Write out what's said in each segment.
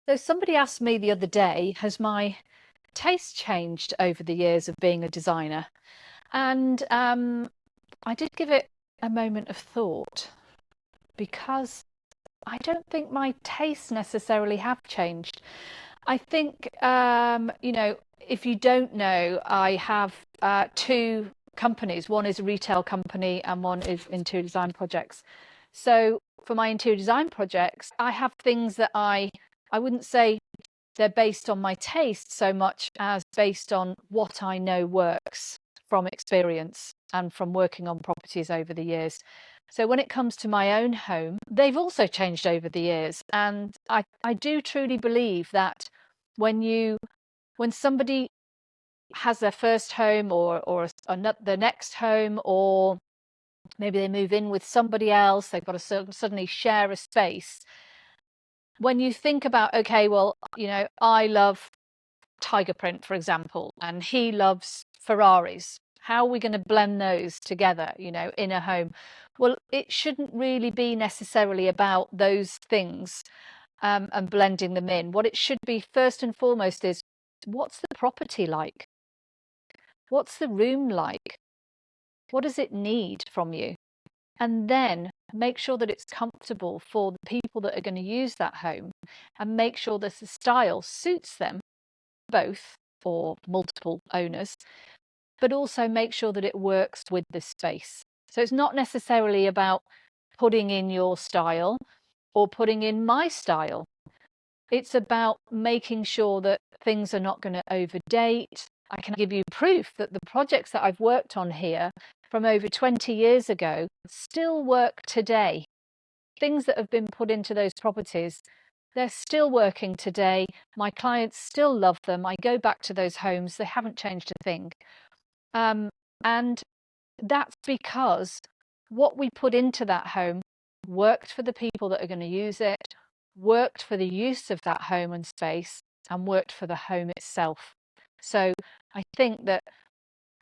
So somebody asked me the other day, has my taste changed over the years of being a designer? And I did give it a moment of thought because I don't think my tastes necessarily have changed. I think, if you don't know, I have two companies. One is a retail company and one is interior design projects. So for my interior design projects, I have things that I wouldn't say they're based on my taste so much as based on what I know works from experience and from working on properties over the years. So when it comes to my own home, they've also changed over the years. And I do truly believe that when somebody has their first home or their next home, or maybe they move in with somebody else, they've got to suddenly share a space. When you think about, okay, well, I love tiger print, for example, and he loves Ferraris. How are we going to blend those together, in a home? Well, it shouldn't really be necessarily about those things and blending them in. What it should be first and foremost is, what's the property like? What's the room like? What does it need from you? And then make sure that it's comfortable for the people that are going to use that home, and make sure that the style suits them both, or multiple owners, but also make sure that it works with the space. So it's not necessarily about putting in your style or putting in my style. It's about making sure that things are not going to overdate. I can give you proof that the projects that I've worked on here from over 20 years ago still work today. Things that have been put into those properties, they're still working today. My clients still love them. I go back to those homes, they haven't changed a thing. And that's because what we put into that home worked for the people that are going to use it, worked for the use of that home and space, and worked for the home itself. So I think that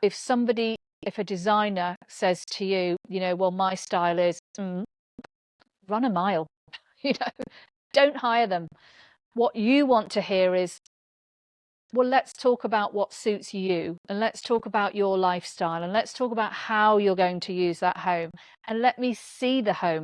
if a designer says to you, well, my style is, run a mile, you know, don't hire them. What you want to hear is, well, let's talk about what suits you, and let's talk about your lifestyle, and let's talk about how you're going to use that home, and let me see the home